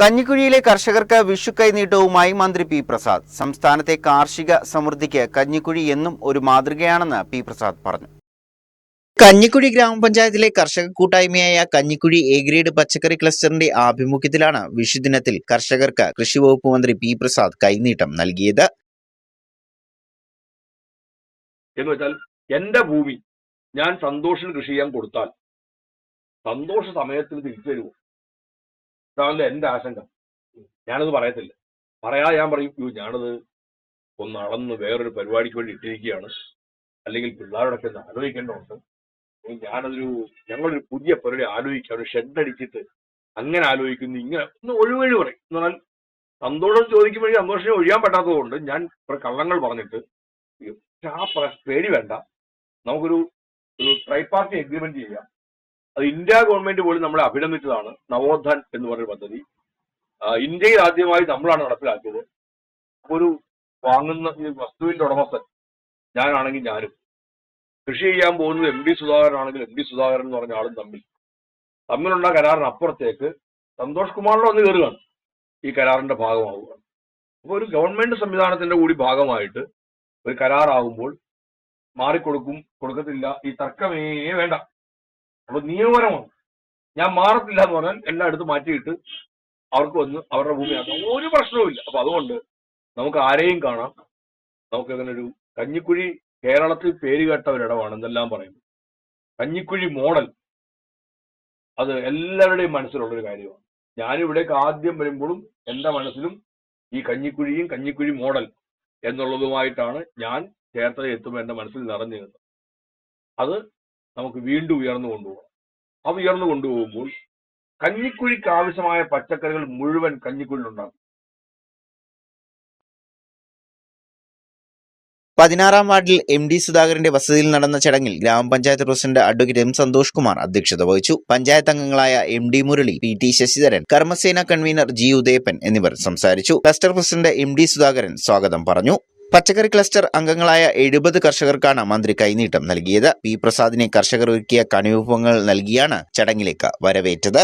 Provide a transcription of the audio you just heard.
കഞ്ഞിക്കുഴിയിലെ കർഷകർക്ക് വിഷു കൈനീട്ടവുമായി മന്ത്രി പി പ്രസാദ്. സംസ്ഥാനത്തെ കാർഷിക സമൃദ്ധിക്ക് കഞ്ഞിക്കുഴി എന്നും ഒരു മാതൃകയാണെന്ന് പി പ്രസാദ് പറഞ്ഞു. കഞ്ഞിക്കുഴി ഗ്രാമപഞ്ചായത്തിലെ കർഷക കൂട്ടായ്മയായ കഞ്ഞിക്കുഴി എ ഗ്രേഡ് പച്ചക്കറി ക്ലസ്റ്ററിന്റെ ആഭിമുഖ്യത്തിലാണ് വിഷുദിനത്തിൽ കർഷകർക്ക് കൃഷിവകുപ്പ് മന്ത്രി പി പ്രസാദ് കൈനീട്ടം നൽകിയത്. എന്നുവെച്ചാൽ എന്റെ ഭൂമി ഞാൻ സന്തോഷിന് കൃഷി ചെയ്യാൻ കൊടുത്താൽ സന്തോഷ സമയത്തിന് തിരിച്ചു തരുമോ? അതാണല്ലോ എന്റെ ആശങ്ക. ഞാനത് പറയത്തില്ല. ഞാൻ പറയും ഞാനത് ഒന്ന് അളന്ന് വേറൊരു പരിപാടിക്ക് വേണ്ടി ഇട്ടിരിക്കുകയാണ്, അല്ലെങ്കിൽ പിള്ളേരോടൊക്കെ ഒന്ന് ആലോചിക്കേണ്ടതുണ്ട്, ഞങ്ങളൊരു പുതിയ പരിപാടി ആലോചിക്കുക, ഒരു ഷെഡ് അടിച്ചിട്ട് അങ്ങനെ ആലോചിക്കുന്നു, ഇങ്ങനെ ഒന്ന് ഒഴിവഴി പറയും. എന്ന് പറഞ്ഞാൽ സന്തോഷം ചോദിക്കുമ്പോഴേ സന്തോഷം ഒഴിയാൻ പറ്റാത്തതുകൊണ്ട് ഞാൻ കള്ളങ്ങൾ പറഞ്ഞിട്ട് ആ പേടി വേണ്ട, നമുക്കൊരു ട്രൈ പാർട്ടി എഗ്രിമെന്റ് ചെയ്യാം. അത് ഇന്ത്യ ഗവൺമെന്റ് പോലും നമ്മളെ അഭിനന്ദിച്ചതാണ്. നവോത്ഥാൻ എന്ന് പറഞ്ഞൊരു പദ്ധതി ഇന്ത്യയിൽ ആദ്യമായി നമ്മളാണ് നടപ്പിലാക്കിയത്. ഒരു വാങ്ങുന്ന ഈ വസ്തുവിന്റെ ഉടമസ്ഥൻ ഞാനാണെങ്കിൽ ഞാനും, കൃഷി ചെയ്യാൻ പോകുന്നത് എം ഡി സുധാകരൻ ആണെങ്കിൽ എം ഡി സുധാകരൻ എന്ന് പറഞ്ഞ ആളും തമ്മിലുള്ള കരാറിനപ്പുറത്തേക്ക് സന്തോഷ് കുമാറിനെ വന്ന് കയറുകയാണ്, ഈ കരാറിന്റെ ഭാഗമാവുകയാണ്. അപ്പോൾ ഒരു ഗവൺമെന്റ് സംവിധാനത്തിന്റെ കൂടി ഭാഗമായിട്ട് ഒരു കരാറാകുമ്പോൾ കൊടുക്കത്തില്ല, ഈ തർക്കമേ വേണ്ട. അപ്പൊ നിയമപരമാണ്. ഞാൻ മാറത്തില്ല എന്ന് പറഞ്ഞാൽ എല്ലായിടത്തും മാറ്റിയിട്ട് അവർക്ക് വന്ന് അവരുടെ ഭൂമിയാക്കാം, ഒരു പ്രശ്നവുമില്ല. അപ്പൊ അതുകൊണ്ട് നമുക്ക് ആരെയും കാണാം. നമുക്ക് അങ്ങനെ ഒരു കഞ്ഞിക്കുഴി കേരളത്തിൽ പേരുകേട്ട ഒരിടമാണ് എന്തെല്ലാം പറയുന്നത്. കഞ്ഞിക്കുഴി മോഡൽ അത് എല്ലാവരുടെയും മനസ്സിലുള്ളൊരു കാര്യമാണ്. ഞാനിവിടേക്ക് ആദ്യം വരുമ്പോഴും എന്റെ മനസ്സിലും ഈ കഞ്ഞിക്കുഴി മോഡൽ എന്നുള്ളതുമായിട്ടാണ് ഞാൻ ചേർത്തല എത്തുമ്പോൾ എന്റെ മനസ്സിൽ നിറഞ്ഞു നിന്നത്. അത് നമുക്ക് വീണ്ടും ഉയർന്നു കൊണ്ടുപോകാം. അത് ഉയർന്നു കൊണ്ടുപോകുമ്പോൾ കഞ്ഞിക്കുഴിക്ക് ആവശ്യമായ പച്ചക്കറികൾ മുഴുവൻ കഞ്ഞിക്കുഴിയിലുണ്ടാകും. 16-ാം വാർഡിൽ എം ഡി സുധാകരന്റെ വസതിയിൽ നടന്ന ചടങ്ങിൽ grama panchayat president advocate M Santhosh Kumar അധ്യക്ഷത വഹിച്ചു. പഞ്ചായത്ത് അംഗങ്ങളായ M D Murali, P T Sasidharan, കർമ്മസേന കൺവീനർ ജി ഉദയപ്പൻ എന്നിവർ സംസാരിച്ചു. Cluster president M D Sudhakaran സ്വാഗതം പറഞ്ഞു. പച്ചക്കറി ക്ലസ്റ്റർ അംഗങ്ങളായ 70 കർഷകർക്കാണ് മന്ത്രി കൈനീട്ടം നൽകിയത്. പി പ്രസാദിനെ കർഷകർ ഒരുക്കിയ കണിവിഭവങ്ങൾ നൽകിയാണ് ചടങ്ങിലേക്ക് വരവേറ്റത്.